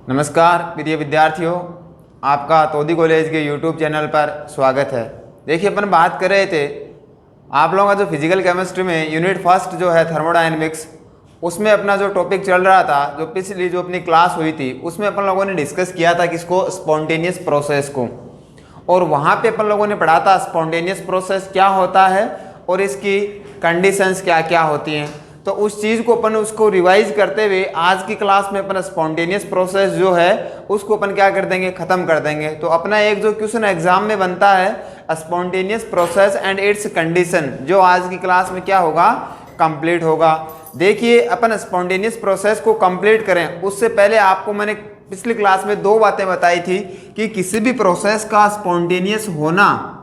नमस्कार प्रिय विद्यार्थियों, आपका तोदी कॉलेज के यूट्यूब चैनल पर स्वागत है। देखिए, अपन बात कर रहे थे आप लोगों का जो फिजिकल केमिस्ट्री में यूनिट फर्स्ट जो है थर्मोडायनेमिक्स, उसमें अपना जो टॉपिक चल रहा था, जो पिछली जो अपनी क्लास हुई थी उसमें अपन लोगों ने डिस्कस किया था किसको, स्पॉन्टेनियस प्रोसेस को। और वहाँ पे अपन लोगों ने पढ़ा था स्पॉन्टेनियस प्रोसेस क्या होता है और इसकी कंडीशंस क्या क्या होती हैं। तो उस चीज़ को अपन उसको रिवाइज करते हुए आज की क्लास में अपन स्पॉन्टेनियस प्रोसेस जो है उसको अपन क्या कर देंगे, ख़त्म कर देंगे। तो अपना एक जो क्वेश्चन एग्जाम में बनता है spontaneous process and it's condition, जो आज की क्लास में क्या होगा, कंप्लीट होगा। देखिए, अपन स्पॉन्टेनियस प्रोसेस को कंप्लीट करें उससे पहले आपको मैंने पिछली क्लास में दो बातें बताई थी कि किसी भी प्रोसेस का स्पॉन्टेनियस होना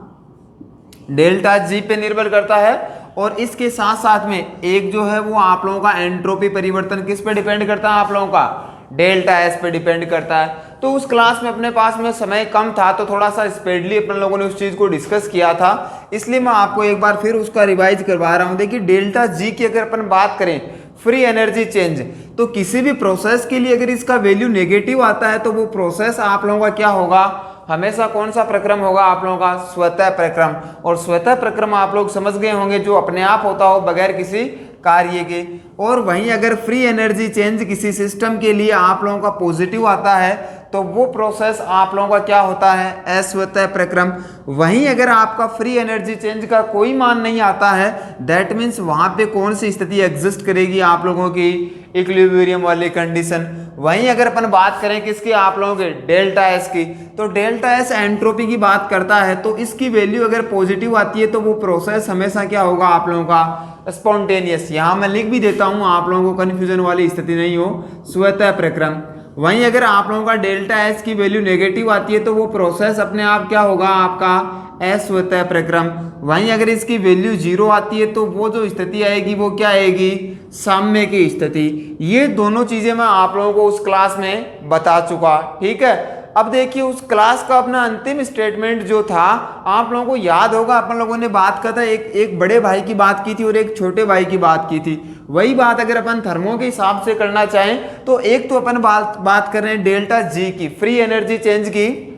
डेल्टा जी पे निर्भर करता है, और इसके साथ साथ में एक जो है वो आप लोगों का एंट्रोपी परिवर्तन किस पे डिपेंड करता है, आप लोगों का डेल्टा एस पे डिपेंड करता है। तो उस क्लास में अपने पास में समय कम था तो थोड़ा सा स्पीडली अपन लोगों ने उस चीज को डिस्कस किया था, इसलिए मैं आपको एक बार फिर उसका रिवाइज करवा रहा हूं। देखिए, डेल्टा जी की अगर अपन बात करें फ्री एनर्जी चेंज, तो किसी भी प्रोसेस के लिए अगर इसका वैल्यू नेगेटिव आता है तो वो प्रोसेस आप लोगों का क्या होगा, हमेशा कौन सा प्रक्रम होगा, आप लोगों का स्वतः प्रक्रम। और स्वतः प्रक्रम आप लोग समझ गए होंगे, जो अपने आप होता हो बगैर किसी कार्य के। और वहीं अगर फ्री एनर्जी चेंज किसी सिस्टम के लिए आप लोगों का पॉजिटिव आता है तो वो प्रोसेस आप लोगों का क्या होता है, अस्वतः प्रक्रम। वहीं अगर आपका फ्री एनर्जी चेंज का कोई मान नहीं आता है, दैट मीन्स वहां पे कौन सी स्थिति एग्जिस्ट करेगी, आप लोगों की इक्विलिब्रियम वाली कंडीशन। वहीं अगर अपन बात करें किसकी, आप लोगों के डेल्टा एस की, तो डेल्टा एस एंट्रोपी की बात करता है, तो इसकी वैल्यू अगर पॉजिटिव आती है तो वो प्रोसेस हमेशा क्या होगा, आप लोगों का स्पॉन्टेनियस। यहां मैं लिख भी देता हूं, आप लोगों को कंफ्यूजन वाली स्थिति नहीं हो, स्वतः प्रक्रम। वहीं अगर आप लोगों का डेल्टा एस की वैल्यू नेगेटिव आती है तो वो प्रोसेस अपने आप क्या होगा, आपका अस्वतः प्रक्रम। वहीं अगर इसकी वैल्यू जीरो आती है तो वो जो स्थिति आएगी वो क्या आएगी, साम्य की स्थिति। ये दोनों चीजें मैं आप लोगों को उस क्लास में बता चुका, ठीक है। अब देखिए, उस क्लास का अपना अंतिम स्टेटमेंट जो था, आप लोगों को याद होगा अपन लोगों ने बात किया था, एक बड़े भाई की बात की थी और एक छोटे भाई की बात की थी। वही बात अगर अपन थर्मो के हिसाब से करना चाहें तो एक तो अपन बात कर रहे हैं डेल्टा जी की, फ्री एनर्जी चेंज की,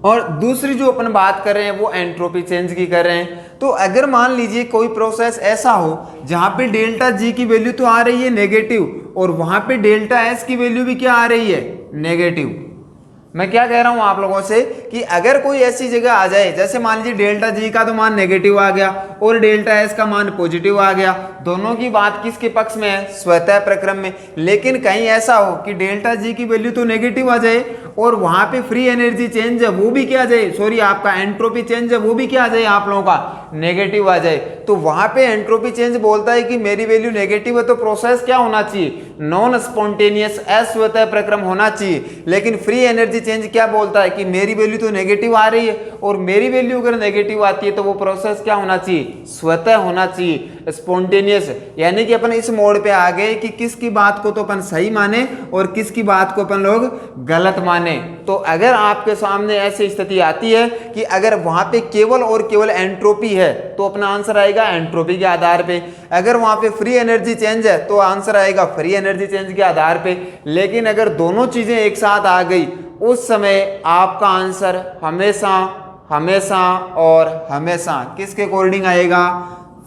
और दूसरी जो अपन बात कर रहे हैं वो एंट्रोपी चेंज की कर रहे हैं। तो अगर मान लीजिए कोई प्रोसेस ऐसा हो जहां पे डेल्टा जी की वैल्यू तो आ रही है नेगेटिव और वहां पे डेल्टा एस की वैल्यू भी क्या आ रही है, नेगेटिव। मैं क्या कह रहा हूं आप लोगों से कि अगर कोई ऐसी जगह आ जाए, जैसे मान लीजिए डेल्टा जी का तो मान नेगेटिव आ गया और डेल्टा एस का मान पॉजिटिव आ गया, दोनों की बात किसके पक्ष में है, स्वतः प्रक्रम में। लेकिन कहीं ऐसा हो कि डेल्टा जी की वैल्यू तो नेगेटिव आ जाए और वहां पे फ्री एनर्जी चेंज है वो भी क्या आ जाए, सॉरी आपका एंट्रोपी चेंज है वो भी क्या आ जाए, आप लोगों का नेगेटिव आ जाए, तो वहां पे एंट्रोपी चेंज बोलता है कि मेरी वैल्यू नेगेटिव है तो प्रोसेस क्या होना चाहिए, नॉन स्पॉन्टेनियस अस्वतः प्रक्रम होना चाहिए। लेकिन फ्री एनर्जी चेंज क्या बोलता है कि मेरी वैल्यू तो नेगेटिव आ रही है और मेरी वैल्यू अगर नेगेटिव आती है तो वो प्रोसेस क्या होना चाहिए, स्वतः होना चाहिए, स्पॉन्टेनियस। यानी कि अपन इस मोड पे आ गए कि किसकी बात को तो अपन सही माने और किसकी बात को अपन लोग गलत माने। तो अगर आपके सामने ऐसी स्थिति आती है कि अगर वहां पे केवल और केवल एंट्रोपी है तो अपना आंसर आएगा एंट्रोपी के आधार पे। अगर वहां पे फ्री एनर्जी चेंज है तो आंसर आएगा फ्री एनर्जी चेंज के आधार पे। लेकिन अगर दोनों चीजें एक साथ आ गई उस समय आपका आंसर हमेशा हमेशा और हमेशा किसके अकॉर्डिंग आएगा,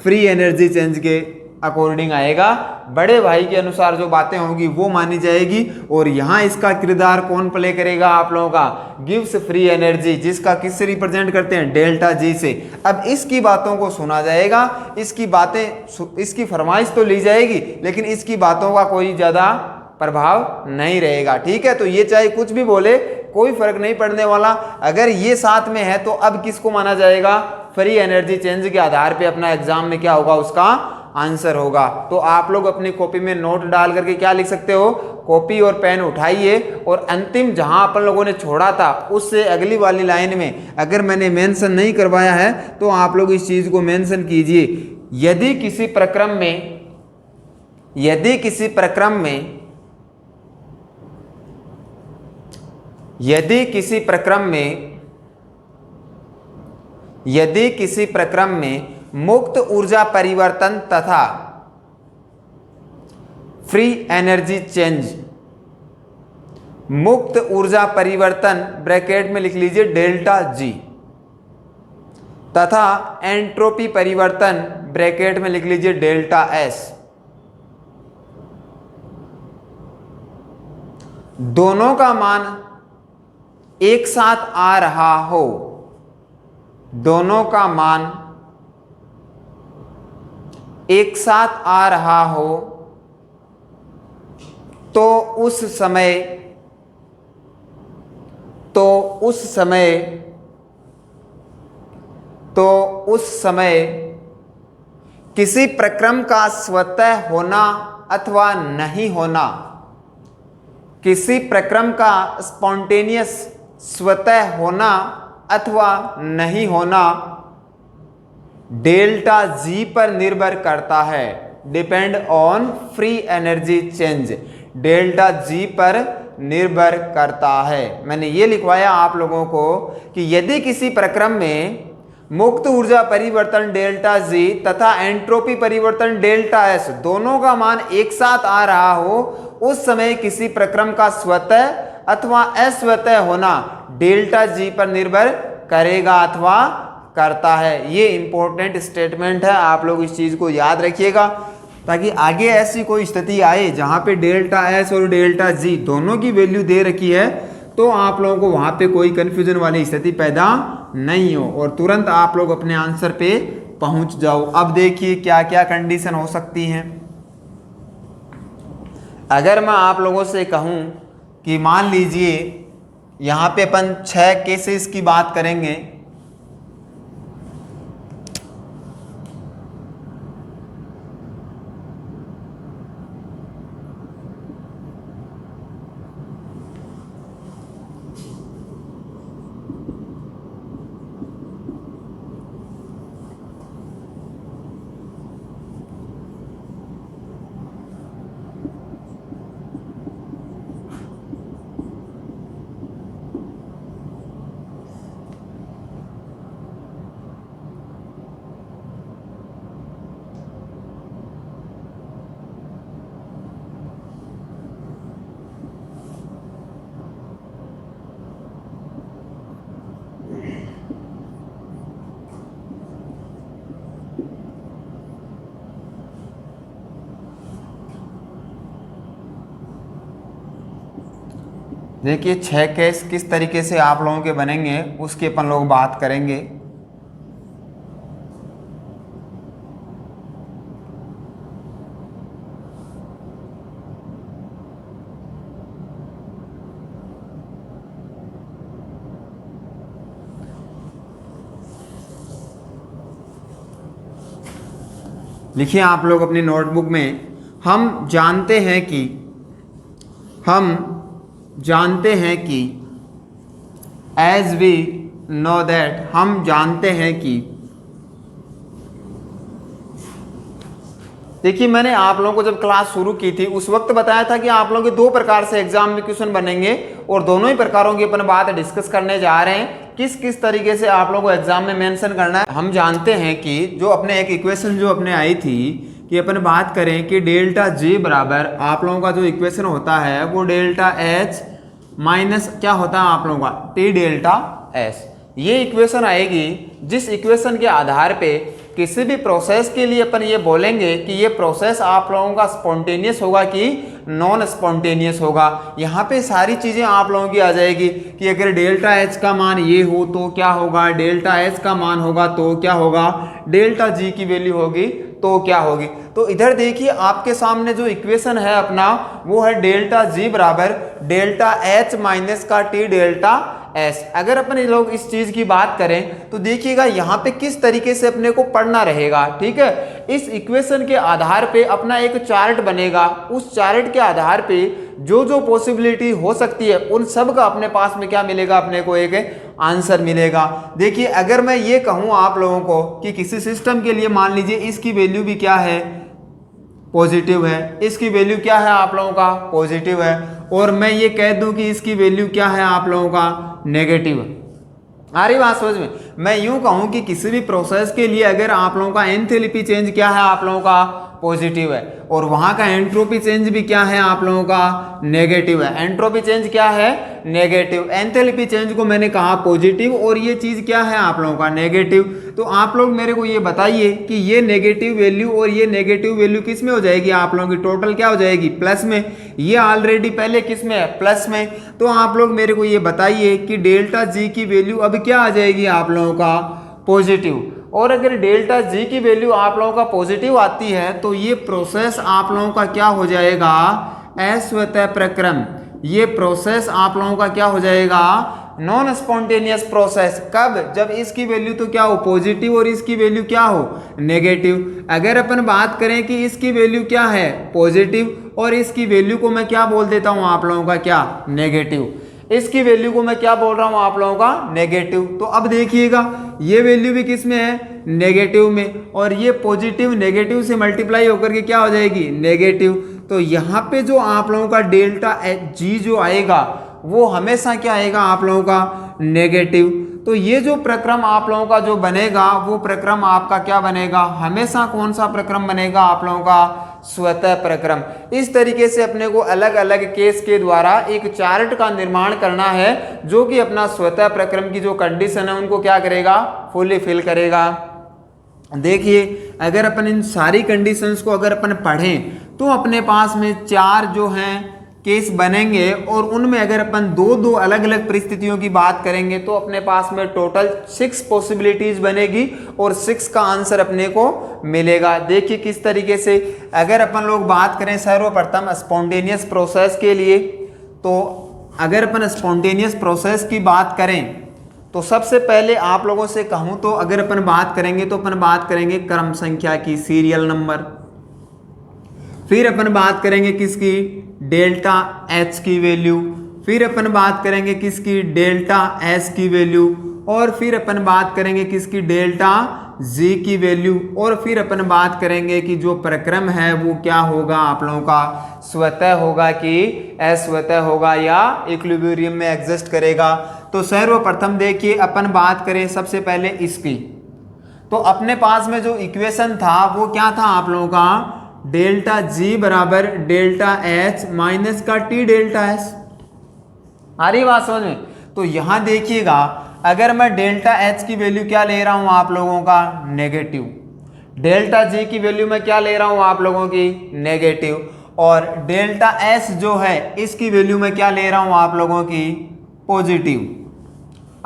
फ्री एनर्जी चेंज के अकॉर्डिंग आएगा। बड़े भाई के अनुसार जो बातें होंगी वो मानी जाएगी। और यहाँ इसका किरदार कौन प्ले करेगा, आप लोगों का गिव्स फ्री एनर्जी, जिसका किससे रिप्रेजेंट करते हैं, डेल्टा जी से। अब इसकी बातों को सुना जाएगा, इसकी बातें, इसकी फरमाइश तो ली जाएगी लेकिन इसकी बातों का कोई ज्यादा प्रभाव नहीं रहेगा, ठीक है। तो ये चाहे कुछ भी बोले कोई फर्क नहीं पड़ने वाला। अगर ये साथ में है तो अब किसको माना जाएगा, फ्री एनर्जी चेंज के आधार पे अपना एग्जाम में क्या होगा, उसका आंसर होगा। तो आप लोग अपनी कॉपी में नोट डाल करके क्या लिख सकते हो, कॉपी और पेन उठाइए और अंतिम जहां अपन लोगों ने छोड़ा था उससे अगली वाली लाइन में अगर मैंने मेंशन नहीं करवाया है तो आप लोग इस चीज को मेंशन कीजिए। यदि किसी प्रक्रम में यदि किसी प्रक्रम में मुक्त ऊर्जा परिवर्तन तथा फ्री एनर्जी चेंज मुक्त ऊर्जा परिवर्तन ब्रैकेट में लिख लीजिए डेल्टा जी, तथा एंट्रोपी परिवर्तन ब्रैकेट में लिख लीजिए डेल्टा एस। दोनों का मान एक साथ आ रहा हो, दोनों का मान एक साथ आ रहा हो, तो उस समय किसी प्रक्रम का स्वतः होना अथवा नहीं होना, किसी प्रक्रम का स्पॉन्टेनियस स्वतः होना अथवा नहीं होना डेल्टा जी पर निर्भर करता है, depend on free energy change, delta G पर निर्भर करता है। मैंने ये लिखवाया आप लोगों को कि यदि किसी प्रक्रम में मुक्त ऊर्जा परिवर्तन डेल्टा जी तथा एंट्रोपी परिवर्तन डेल्टा एस दोनों का मान एक साथ आ रहा हो, उस समय किसी प्रक्रम का स्वतः अथवा अस्वतः होना डेल्टा जी पर निर्भर करेगा अथवा करता है। ये इंपॉर्टेंट स्टेटमेंट है, आप लोग इस चीज को याद रखिएगा ताकि आगे ऐसी कोई स्थिति आए जहां पे डेल्टा एस और डेल्टा जी दोनों की वैल्यू दे रखी है, तो आप लोगों को वहां पे कोई कंफ्यूजन वाली स्थिति पैदा नहीं हो और तुरंत आप लोग अपने आंसर पे पहुंच जाओ। अब देखिए क्या क्या कंडीशन हो सकती हैं। अगर मैं आप लोगों से कहूं कि मान लीजिए यहां पे अपन 6 केसेस की बात करेंगे, देखिए 6 केस किस तरीके से आप लोगों के बनेंगे उसकी अपन लोग बात करेंगे। लिखिए आप लोग अपनी नोटबुक में, हम जानते हैं कि एज वी नो दैट, हम जानते हैं कि, देखिए मैंने आप लोगों को जब क्लास शुरू की थी उस वक्त बताया था कि आप लोगों के 2 प्रकार से एग्जाम में क्वेश्चन बनेंगे और दोनों ही प्रकारों की अपन बात डिस्कस करने जा रहे हैं, किस किस तरीके से आप लोगों को एग्जाम में मेंशन करना है। हम जानते हैं कि जो अपने एक इक्वेशन जो अपने आई थी कि अपन बात करें कि डेल्टा जी बराबर आप लोगों का जो इक्वेशन होता है वो डेल्टा एच माइनस क्या होता है आप लोगों का टी डेल्टा एस। ये इक्वेशन आएगी जिस इक्वेशन के आधार पे किसी भी प्रोसेस के लिए अपन ये बोलेंगे कि ये प्रोसेस आप लोगों का स्पॉन्टेनियस होगा कि नॉन स्पॉन्टेनियस होगा। यहाँ पे सारी चीज़ें आप लोगों की आ जाएगी कि अगर डेल्टा एच का मान ये हो तो क्या होगा, डेल्टा एच का मान होगा तो क्या होगा, डेल्टा जी की वैल्यू होगी तो क्या होगी। तो इधर देखिए आपके सामने जो इक्वेशन है अपना वो है डेल्टा जी बराबर डेल्टा एच माइनस का टी डेल्टा एस। अगर अपन लोग इस चीज की बात करें तो देखिएगा यहाँ पे किस तरीके से अपने को पढ़ना रहेगा, ठीक है। इस इक्वेशन के आधार पे अपना एक चार्ट बनेगा, उस चार्ट के आधार पे जो जो पॉसिबिलिटी हो सकती है उन सब का अपने पास में क्या मिलेगा, अपने को एक आंसर मिलेगा। देखिए अगर मैं ये कहूँ आप लोगों को कि किसी सिस्टम के लिए मान लीजिए इसकी वैल्यू भी क्या है, पॉजिटिव है, इसकी वैल्यू क्या है आप लोगों का पॉजिटिव है, और मैं ये कह दूं कि इसकी वैल्यू क्या है आप लोगों का नेगेटिव। आ रही बात समझ में। मैं यूं कहूं कि किसी भी प्रोसेस के लिए अगर आप लोगों का एंथैल्पी चेंज क्या है आप लोगों का पॉजिटिव है, और वहाँ का एंट्रोपी चेंज भी क्या है आप लोगों का, नेगेटिव है। एंट्रोपी चेंज क्या है, नेगेटिव। एंथैल्पी चेंज को मैंने कहा पॉजिटिव, और ये चीज़ क्या है आप लोगों का, नेगेटिव। तो आप लोग मेरे को ये बताइए कि ये नेगेटिव वैल्यू और ये नेगेटिव वैल्यू किस में हो जाएगी, आप लोगों की टोटल क्या हो जाएगी, प्लस में। ये ऑलरेडी पहले किस में है, प्लस में। तो आप लोग मेरे को ये बताइए कि डेल्टा जी की वैल्यू अब क्या आ जाएगी आप लोगों का, पॉजिटिव। और अगर डेल्टा जी की वैल्यू आप लोगों का पॉजिटिव आती है तो ये प्रोसेस आप लोगों का क्या हो जाएगा, अस्वतः प्रक्रम। ये प्रोसेस आप लोगों का क्या हो जाएगा, नॉन स्पॉन्टेनियस प्रोसेस। कब, जब इसकी वैल्यू तो क्या हो, पॉजिटिव, और इसकी वैल्यू क्या हो, नेगेटिव। अगर अपन बात करें कि इसकी वैल्यू क्या है, पॉजिटिव, और इसकी वैल्यू को मैं क्या बोल देता हूं आप लोगों का, क्या, नेगेटिव। इसकी वैल्यू को मैं क्या बोल रहा हूं आप लोगों का, नेगेटिव। तो अब देखिएगा ये वैल्यू भी किस में है, नेगेटिव में, और ये पॉजिटिव नेगेटिव से मल्टीप्लाई होकर के क्या हो जाएगी, नेगेटिव। तो यहाँ पे जो आप लोगों का डेल्टा जी जो आएगा वो हमेशा क्या आएगा आप लोगों का, नेगेटिव। तो ये जो प्रक्रम आप लोगों का जो बनेगा वो प्रक्रम आपका क्या बनेगा, हमेशा कौन सा प्रक्रम बनेगा आप लोगों का, स्वतः प्रक्रम। इस तरीके से अपने को अलग अलग केस के द्वारा एक चार्ट का निर्माण करना है जो कि अपना स्वतः प्रक्रम की जो कंडीशन है उनको क्या करेगा, फुली फिल करेगा। देखिए अगर अपन इन सारी कंडीशंस को अगर अपन पढ़ें तो अपने पास में 4 जो हैं केस बनेंगे, और उनमें अगर अपन दो अलग अलग परिस्थितियों की बात करेंगे तो अपने पास में टोटल 6 पॉसिबिलिटीज बनेगी, और 6 का आंसर अपने को मिलेगा। देखिए किस तरीके से, अगर अपन लोग बात करें सर्वप्रथम स्पॉन्टेनियस प्रोसेस के लिए, तो अगर अपन स्पॉन्टेनियस प्रोसेस की बात करें तो सबसे पहले आप लोगों से कहूं तो अगर अपन बात करेंगे तो अपन बात करेंगे क्रम संख्या की, सीरियल नंबर। फिर अपन बात करेंगे किसकी, डेल्टा एच की वैल्यू। फिर अपन बात करेंगे किसकी, डेल्टा एस की वैल्यू। और फिर अपन बात करेंगे किसकी, डेल्टा जी की वैल्यू। और फिर अपन बात करेंगे कि जो प्रक्रम है वो क्या होगा आप लोगों का, स्वतः होगा कि अस्वतः होगा, या इक्विलिब्रियम में एग्जिस्ट करेगा। तो सर्वप्रथम देखिए अपन बात करें सबसे पहले इसकी, तो अपने पास में जो इक्वेशन था वो क्या था आप लोगों का, डेल्टा जी बराबर डेल्टा एच माइनस का टी डेल्टा एस। आ रही बात समझ में। तो यहां देखिएगा अगर मैं डेल्टा एच की वैल्यू क्या ले रहा हूं आप लोगों का, नेगेटिव। डेल्टा जी की वैल्यू मैं क्या ले रहा हूं आप लोगों की, नेगेटिव। और डेल्टा एस जो है इसकी वैल्यू मैं क्या ले रहा हूं आप लोगों की, पॉजिटिव।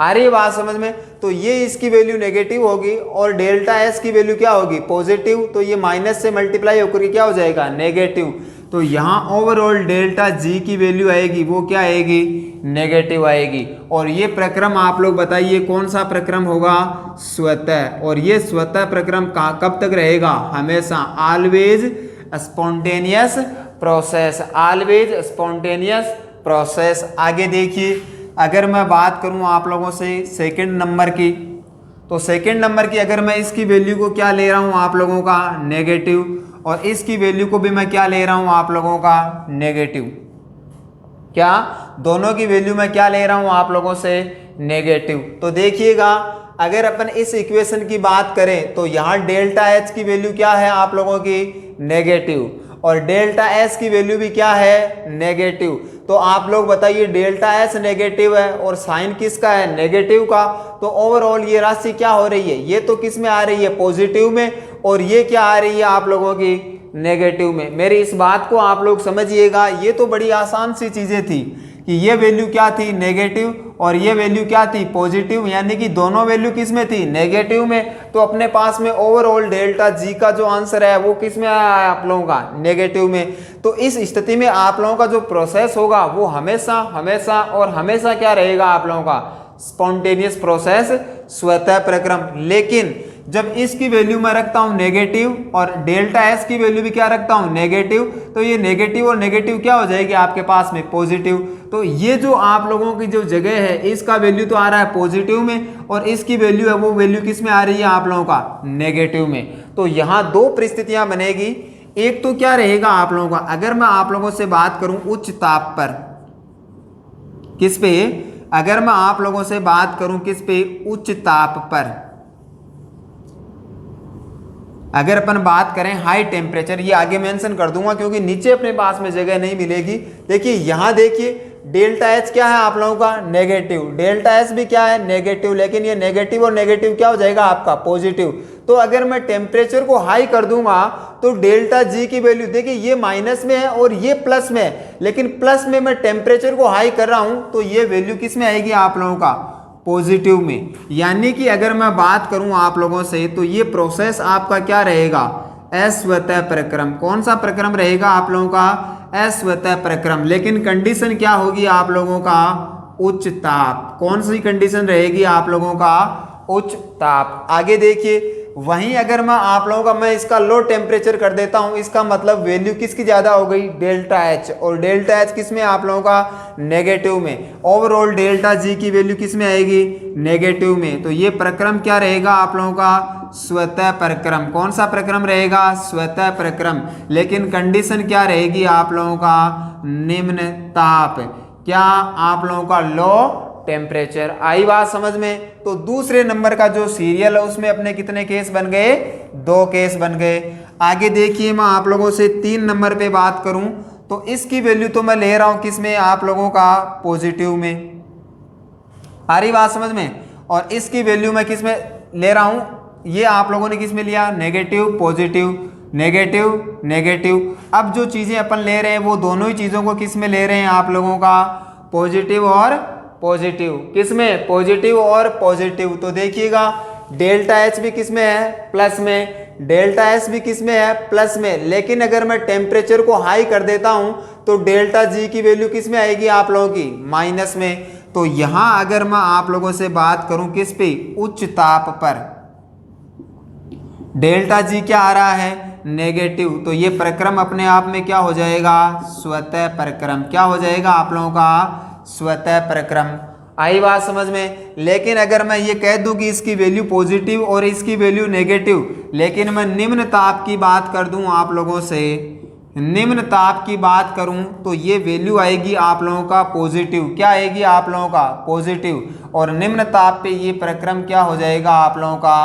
आ रही है बात समझ में। तो ये इसकी वैल्यू नेगेटिव होगी और डेल्टा एस की वैल्यू क्या होगी, पॉजिटिव। तो ये माइनस से मल्टीप्लाई होकर के क्या हो जाएगा, नेगेटिव। तो यहाँ ओवरऑल डेल्टा जी की वैल्यू आएगी वो क्या आएगी, नेगेटिव आएगी। और ये प्रक्रम आप लोग बताइए कौन सा प्रक्रम होगा, स्वतः। और ये स्वतः प्रक्रम कब तक रहेगा, हमेशा, always spontaneous process, always spontaneous process. आगे देखिए अगर मैं बात करूं आप लोगों से सेकंड नंबर की, तो सेकंड नंबर की अगर मैं इसकी वैल्यू को क्या ले रहा हूं आप लोगों का, नेगेटिव। और इसकी वैल्यू को भी मैं क्या ले रहा हूं आप लोगों का, नेगेटिव। क्या, दोनों की वैल्यू मैं क्या ले रहा हूं आप लोगों से, नेगेटिव। तो देखिएगा अगर अपन इस इक्वेशन की बात करें तो यहाँ डेल्टा एच की वैल्यू क्या है आप लोगों की, नेगेटिव। और डेल्टा एस की वैल्यू भी क्या है, नेगेटिव। तो आप लोग बताइए डेल्टा एस नेगेटिव है और साइन किसका है, नेगेटिव का। तो ओवरऑल ये राशि क्या हो रही है, ये तो किस में आ रही है, पॉजिटिव में, और ये क्या आ रही है आप लोगों की, नेगेटिव में। मेरी इस बात को आप लोग समझिएगा, ये तो बड़ी आसान सी चीजें थी कि ये वैल्यू क्या थी, नेगेटिव, और ये वैल्यू क्या थी, पॉजिटिव, यानी कि दोनों वैल्यू किस में थी, नेगेटिव में। तो अपने पास में ओवरऑल डेल्टा जी का जो आंसर है वो किस में आया है आप लोगों का, नेगेटिव में। तो इस स्थिति में आप लोगों का जो प्रोसेस होगा वो हमेशा हमेशा और हमेशा क्या रहेगा आप लोगों का, स्पॉन्टेनियस प्रोसेस, स्वतः प्रक्रम। लेकिन जब इसकी वैल्यू मैं रखता हूं नेगेटिव और डेल्टा एस की वैल्यू भी क्या रखता हूं, नेगेटिव, तो ये नेगेटिव और नेगेटिव क्या हो जाएगी आपके पास में, पॉजिटिव। तो ये जो आप लोगों की जो जगह है इसका वैल्यू तो आ रहा है पॉजिटिव में, और इसकी वैल्यू है वो वैल्यू किस में आ रही है आप लोगों का, नेगेटिव में। तो यहाँ दो परिस्थितियां बनेगी। एक तो क्या रहेगा आप लोगों का, अगर मैं आप लोगों से बात करूं उच्च ताप पर, किस पे, अगर मैं आप लोगों से बात करूं किस पे, उच्च ताप पर, अगर अपन बात करें हाई टेम्परेचर, ये आगे मेंशन कर दूंगा क्योंकि नीचे अपने पास में जगह नहीं मिलेगी। देखिए यहाँ देखिए डेल्टा एच क्या है आप लोगों का नेगेटिव, डेल्टा एस भी क्या है नेगेटिव, लेकिन ये नेगेटिव और नेगेटिव क्या हो जाएगा आपका पॉजिटिव। तो अगर मैं टेम्परेचर को हाई कर दूंगा तो डेल्टा जी की वैल्यू देखिए ये माइनस में है और ये प्लस में है, लेकिन प्लस में मैं टेम्परेचर को हाई कर रहा हूं तो ये वैल्यू किस में आएगी आप लोगों का पॉजिटिव में। यानी कि अगर मैं बात करूं आप लोगों से तो ये प्रोसेस आपका क्या रहेगा अस्वतः प्रक्रम। कौन सा प्रक्रम रहेगा आप लोगों का अस्वतः प्रक्रम। लेकिन कंडीशन क्या होगी आप लोगों का उच्च ताप। कौन सी कंडीशन रहेगी आप लोगों का उच्च ताप। आगे देखिए वहीं अगर मैं आप लोगों का मैं इसका लो टेम्परेचर कर देता हूं, इसका मतलब वैल्यू किसकी ज्यादा हो गई डेल्टा एच, और डेल्टा एच किस में आप लोगों का नेगेटिव में। ओवरऑल डेल्टा जी की वैल्यू किस में आएगी नेगेटिव में। तो ये प्रक्रम क्या रहेगा आप लोगों का स्वतः प्रक्रम। कौन सा प्रक्रम रहेगा स्वतः प्रक्रम। लेकिन कंडीशन क्या रहेगी आप लोगों का निम्न ताप, क्या आप लोगों का लो टेम्परेचर। आई बात समझ में। तो दूसरे नंबर का जो सीरियल है उसमें अपने कितने केस बन गए 2 केस बन गए। आगे देखिए मैं आप लोगों से 3 नंबर पे बात करूं तो इसकी वैल्यू तो मैं ले रहा हूं किस में आप लोगों का पॉजिटिव में। आ रही बात समझ में। और इसकी वैल्यू मैं किस में ले रहा हूं, ये आप लोगों ने किस में लिया नेगेटिव पॉजिटिव नेगेटिव नेगेटिव। अब जो चीजें अपन ले रहे हैं वो दोनों ही चीजों को किस में ले रहे हैं आप लोगों का पॉजिटिव और पॉजिटिव। किस में पॉजिटिव और पॉजिटिव। तो देखिएगा डेल्टा एच भी किस में है प्लस में, डेल्टा एस भी किस में है प्लस में। लेकिन अगर मैं टेम्परेचर को हाई कर देता हूं तो डेल्टा जी की वैल्यू किस में आएगी आप लोगों की माइनस में। तो यहां अगर मैं आप लोगों से बात करूं किस पे उच्च ताप पर, डेल्टा जी क्या आ रहा है नेगेटिव। तो ये प्रक्रम अपने आप में क्या हो जाएगा स्वतः प्रक्रम। क्या हो जाएगा आप लोगों का स्वतः प्रक्रम। आई बात समझ में। लेकिन अगर मैं ये कह दूं कि इसकी वैल्यू पॉजिटिव और इसकी वैल्यू नेगेटिव, लेकिन मैं निम्न ताप की बात कर दूं आप लोगों से, निम्न ताप की बात करूं तो ये वैल्यू आएगी आप लोगों का पॉजिटिव। क्या आएगी आप लोगों का पॉजिटिव। और निम्न ताप पे ये प्रक्रम क्या हो जाएगा आप लोगों का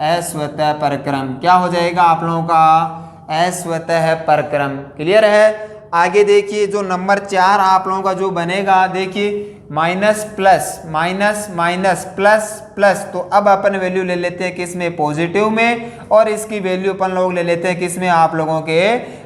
अस्वतः प्रक्रम। क्या हो जाएगा आप लोगों का अस्वतः प्रक्रम। क्लियर है। आगे देखिए जो नंबर 4 आप लोगों का जो बनेगा, देखिए minus plus minus minus plus plus. तो अब अपन वैल्यू ले लेते हैं किस में पॉजिटिव में, और इसकी वैल्यू अपन लोग ले लेते हैं किस में आप लोगों के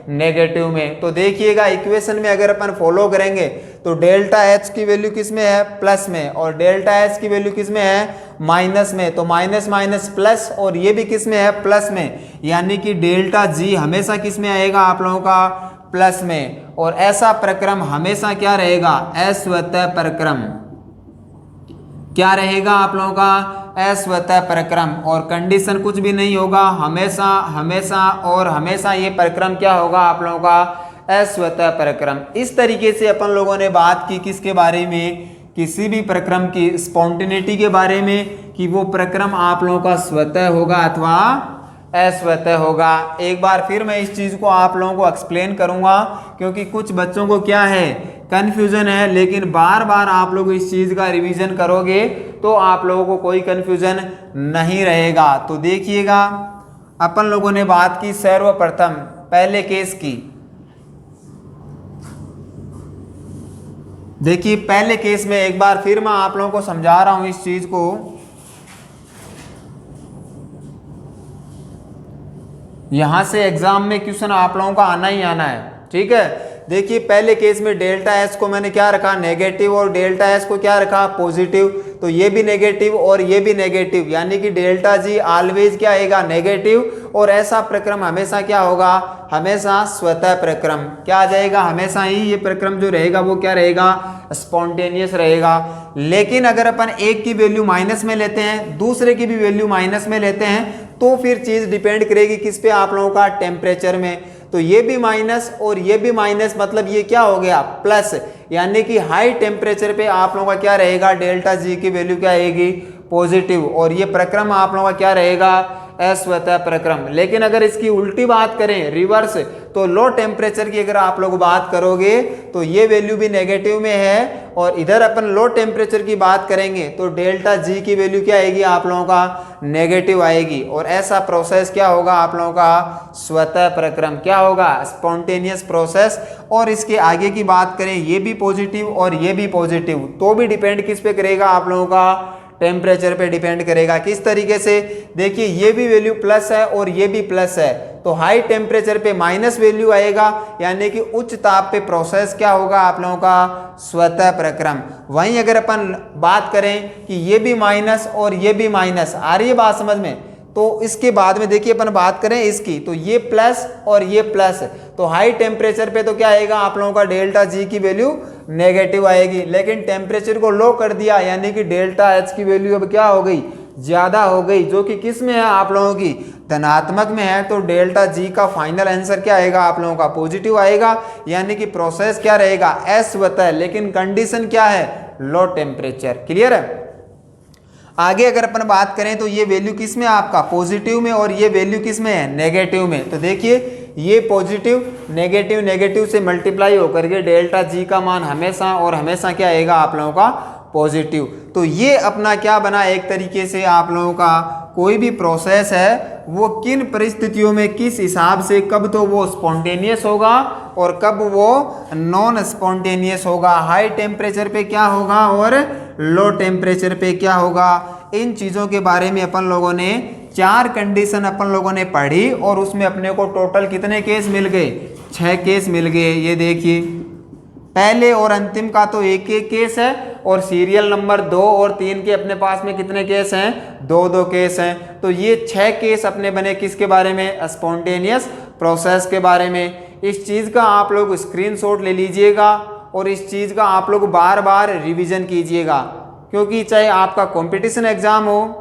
नेगेटिव में। तो देखिएगा इक्वेशन में अगर अपन फॉलो करेंगे तो डेल्टा एच की वैल्यू किस में है प्लस में, और डेल्टा एच की वैल्यू किस में है माइनस में। तो माइनस माइनस प्लस, और ये भी किस में है प्लस में। यानी कि डेल्टा जी हमेशा किस में आएगा आप लोगों का प्लस में। और ऐसा प्रक्रम हमेशा क्या रहेगा अस्वतः प्रक्रम। क्या रहेगा आप लोगों का अस्वतः प्रक्रम। और कंडीशन कुछ भी नहीं होगा, हमेशा हमेशा और हमेशा ये प्रक्रम क्या होगा आप लोगों का अस्वतः प्रक्रम। इस तरीके से अपन लोगों ने बात की किसके बारे में, किसी भी प्रक्रम की स्पॉन्टेनिटी के बारे में, कि वो प्रक्रम आप लोगों का स्वतः होगा अथवा अस्वतः होगा। एक बार फिर मैं इस चीज़ को आप लोगों को एक्सप्लेन करूंगा क्योंकि कुछ बच्चों को क्या है कन्फ्यूजन है। लेकिन बार बार आप लोग इस चीज़ का रिवीजन करोगे तो आप लोगों को कोई कन्फ्यूजन नहीं रहेगा। तो देखिएगा अपन लोगों ने बात की सर्वप्रथम पहले केस की। देखिए पहले केस में एक बार फिर मैं आप लोगों को समझा रहा हूं इस चीज को। यहां से एग्जाम में क्वेश्चन आप लोगों का आना ही आना है, ठीक है। देखिए पहले केस में डेल्टा एस को मैंने क्या रखा नेगेटिव, और डेल्टा एस को क्या रखा पॉजिटिव। तो ये भी नेगेटिव और ये भी नेगेटिव, यानी कि डेल्टा जी ऑलवेज क्या आएगा नेगेटिव। और ऐसा प्रक्रम हमेशा क्या होगा हमेशा स्वतः प्रक्रम। क्या आ जाएगा हमेशा ही ये प्रक्रम जो रहेगा वो क्या रहेगा स्पॉन्टेनियस रहेगा। लेकिन अगर अपन एक की वैल्यू माइनस में लेते हैं दूसरे की भी वैल्यू माइनस में लेते हैं तो फिर चीज डिपेंड करेगी किस पे आप लोगों का टेम्परेचर में। तो ये भी माइनस और ये भी माइनस, मतलब ये क्या हो गया प्लस। यानी कि हाई टेम्परेचर पे आप लोगों का क्या रहेगा डेल्टा जी की वैल्यू क्या आएगी पॉजिटिव, और ये प्रक्रम आप लोगों का क्या रहेगा अस्वतः प्रक्रम। लेकिन अगर इसकी उल्टी बात करें, रिवर्स, तो लो टेम्परेचर की अगर आप लोग बात करोगे तो ये वैल्यू भी नेगेटिव में है, और इधर अपन लो टेम्परेचर की बात करेंगे तो डेल्टा जी की वैल्यू क्या आएगी आप लोगों का, नेगेटिव आएगी। और ऐसा प्रोसेस क्या होगा आप लोगों का, स्वतः प्रक्रम क्या होगा, स्पॉन्टेनियस प्रोसेस। और इसके आगे की बात करें, ये भी पॉजिटिव और ये भी पॉजिटिव, तो भी डिपेंड किस पे करेगा आप लोगों का, टेम्परेचर पे डिपेंड करेगा। किस तरीके से, देखिए ये भी वैल्यू प्लस है और ये भी प्लस है, तो हाई टेम्परेचर पे माइनस वैल्यू आएगा, यानी कि उच्च ताप पे प्रोसेस क्या होगा आप लोगों का, स्वतः प्रक्रम। वहीं अगर अपन बात करें कि ये भी माइनस और ये भी माइनस, आ रही है बात समझ में, तो इसके बाद में देखिए अपन बात करें इसकी, तो ये प्लस और ये प्लस, तो हाई टेम्परेचर पे तो क्या आएगा आप लोगों का, डेल्टा जी की वैल्यू नेगेटिव आएगी। लेकिन टेम्परेचर को लो कर दिया, यानी कि डेल्टा एच की वैल्यू अब क्या हो गई, ज्यादा हो गई, जो कि किस में है आप लोगों की, धनात्मक में है। तो डेल्टा जी का फाइनल आंसर क्या आएगा आप लोगों का, पॉजिटिव आएगा, यानी कि प्रोसेस क्या रहेगा, अस्वतः। लेकिन कंडीशन क्या है, लो टेम्परेचर। क्लियर है। आगे अगर अपन बात करें तो ये वैल्यू किस में आपका, पॉजिटिव में, और ये वैल्यू किस में है, नेगेटिव में। तो देखिए ये पॉजिटिव नेगेटिव नेगेटिव से मल्टीप्लाई होकर के डेल्टा जी का मान हमेशा और हमेशा क्या आएगा आप लोगों का, पॉजिटिव। तो ये अपना क्या बना, एक तरीके से आप लोगों का कोई भी प्रोसेस है वो किन परिस्थितियों में किस हिसाब से, कब तो वो स्पॉन्टेनियस होगा और कब वो नॉन स्पॉन्टेनियस होगा, हाई टेम्परेचर पे क्या होगा और लो टेम्परेचर पे क्या होगा। इन चीज़ों के बारे में अपन लोगों ने 4 कंडीशन अपन लोगों ने पढ़ी, और उसमें अपने को टोटल कितने केस मिल गए, 6 केस मिल गए। ये देखिए पहले और अंतिम का तो एक एक केस है, और सीरियल नंबर 2 और 3 के अपने पास में कितने केस हैं, 2-2 केस हैं। तो ये 6 केस अपने बने किसके बारे में, स्पॉन्टेनियस प्रोसेस के बारे में। इस चीज़ का आप लोग स्क्रीनशॉट ले लीजिएगा, और इस चीज़ का आप लोग बार बार रिवीजन कीजिएगा, क्योंकि चाहे आपका कंपटीशन एग्जाम हो,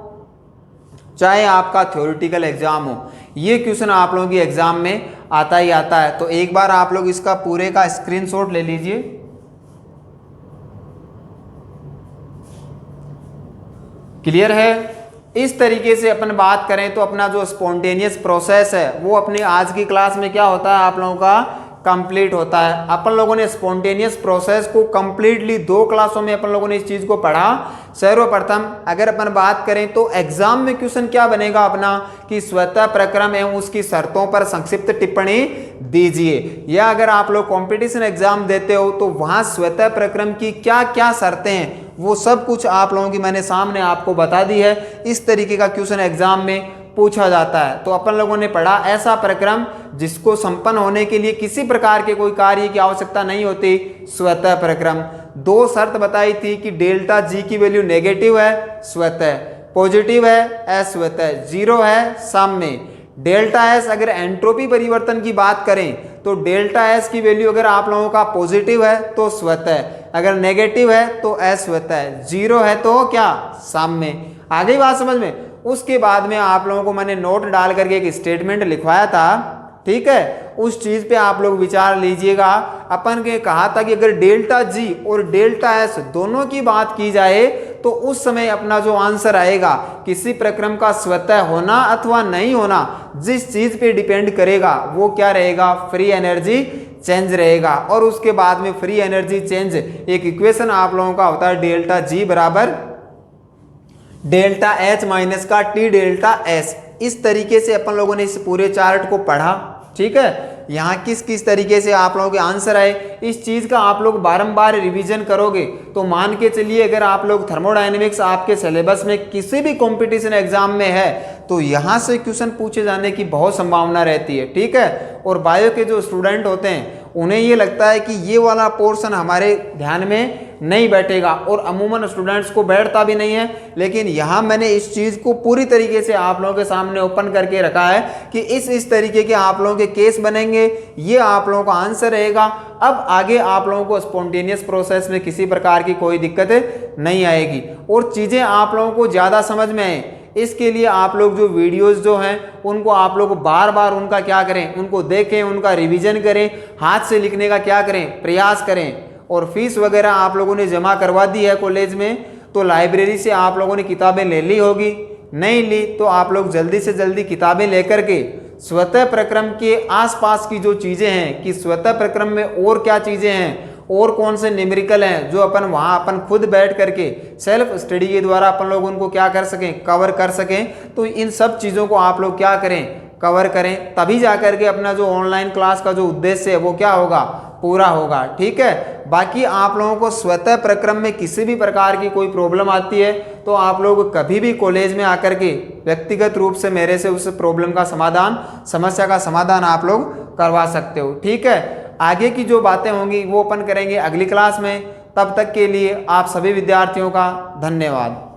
चाहे आपका थ्योरेटिकल एग्जाम हो, ये क्वेश्चन आप लोगों की एग्जाम में आता ही आता है। तो एक बार आप लोग इसका पूरे का स्क्रीनशॉट ले लीजिए। क्लियर है। इस तरीके से अपन बात करें तो अपना जो स्पॉन्टेनियस प्रोसेस है वो अपने आज की क्लास में क्या होता है आप लोगों का, कंप्लीट होता है। अपन लोगों ने स्पॉन्टेनियस प्रोसेस को कंप्लीटली 2 क्लासों में अपन लोगों ने इस चीज को पढ़ा। सर्वप्रथम अगर अपन बात करें तो एग्जाम में क्वेश्चन क्या बनेगा अपना, कि स्वतः प्रक्रम एवं उसकी शर्तों पर संक्षिप्त टिप्पणी दीजिए। या अगर आप लोग कंपटीशन एग्जाम देते हो तो वहां स्वतः प्रक्रम की क्या क्या शर्तें हैं वो सब कुछ आप लोगों की मैंने सामने आपको बता दी है। इस तरीके का क्वेश्चन एग्जाम में पूछा जाता है। तो अपन लोगों ने पढ़ा ऐसा प्रक्रम जिसको संपन्न होने के लिए किसी प्रकार के कोई कार्य की आवश्यकता नहीं होती, स्वतः प्रक्रम। 2 शर्त बताई थी कि डेल्टा जी की वैल्यू नेगेटिव है स्वतः, पॉजिटिव है अस्वतः, 0 है साम्य। डेल्टा एस अगर एंट्रोपी परिवर्तन की बात करें तो डेल्टा एस की वैल्यू अगर आप लोगों का पॉजिटिव है तो स्वतः, अगर नेगेटिव है तो अस्वतः, 0 है तो क्या, साम्य। आ गई बात समझ में। उसके बाद में आप लोगों को मैंने नोट डाल करके एक स्टेटमेंट लिखवाया था, ठीक है, उस चीज पे आप लोग विचार लीजिएगा। अपन के कहा था कि अगर डेल्टा जी और डेल्टा एस दोनों की बात की जाए तो उस समय अपना जो आंसर आएगा किसी प्रक्रम का स्वतः होना अथवा नहीं होना जिस चीज पे डिपेंड करेगा वो क्या रहेगा, फ्री एनर्जी चेंज रहेगा। और उसके बाद में फ्री एनर्जी चेंज एक इक्वेशन आप लोगों का होता है डेल्टा जी बराबर डेल्टा एच माइनस का टी डेल्टा एस। इस तरीके से अपन लोगों ने इस पूरे चार्ट को पढ़ा, ठीक है। यहाँ किस किस तरीके से आप लोगों के आंसर आए, इस चीज का आप लोग बारंबार रिवीजन करोगे तो मान के चलिए अगर आप लोग थर्मोडायनेमिक्स आपके सिलेबस में किसी भी कंपटीशन एग्जाम में है तो यहाँ से क्वेश्चन पूछे जाने की बहुत संभावना रहती है, ठीक है। और बायो के जो स्टूडेंट होते हैं उन्हें ये लगता है कि ये वाला पोर्शन हमारे ध्यान में नहीं बैठेगा, और अमूमन स्टूडेंट्स को बैठता भी नहीं है। लेकिन यहाँ मैंने इस चीज़ को पूरी तरीके से आप लोगों के सामने ओपन करके रखा है कि इस तरीके के आप लोगों के केस बनेंगे, ये आप लोगों का आंसर रहेगा। अब आगे आप लोगों को स्पॉन्टेनियस प्रोसेस में किसी प्रकार की कोई दिक्कत नहीं आएगी और चीज़ें आप लोगों को ज़्यादा समझ में आए। इसके लिए आप लोग जो वीडियोस जो हैं उनको आप लोग बार बार उनका क्या करें, उनको देखें, उनका रिवीजन करें, हाथ से लिखने का क्या करें, प्रयास करें। और फीस वगैरह आप लोगों ने जमा करवा दी है कॉलेज में, तो लाइब्रेरी से आप लोगों ने किताबें ले ली होगी, नहीं ली तो आप लोग जल्दी से जल्दी किताबें लेकर के स्वतः प्रक्रम के आसपास की जो चीज़ें हैं कि स्वतः प्रक्रम में और क्या चीज़ें हैं और कौन से न्यूमेरिकल हैं जो अपन खुद बैठ करके सेल्फ स्टडी के द्वारा अपन लोग उनको क्या कर सकें, कवर कर सकें। तो इन सब चीज़ों को आप लोग क्या करें, कवर करें, तभी जा करके अपना जो ऑनलाइन क्लास का जो उद्देश्य है वो क्या होगा, पूरा होगा। ठीक है, बाकी आप लोगों को स्वतः प्रक्रम में किसी भी प्रकार की कोई प्रॉब्लम आती है तो आप लोग कभी भी कॉलेज में आकर के व्यक्तिगत रूप से मेरे से उस प्रॉब्लम का समाधान, समस्या का समाधान आप लोग करवा सकते हो। ठीक है, आगे की जो बातें होंगी वो अपन करेंगे अगली क्लास में। तब तक के लिए आप सभी विद्यार्थियों का धन्यवाद।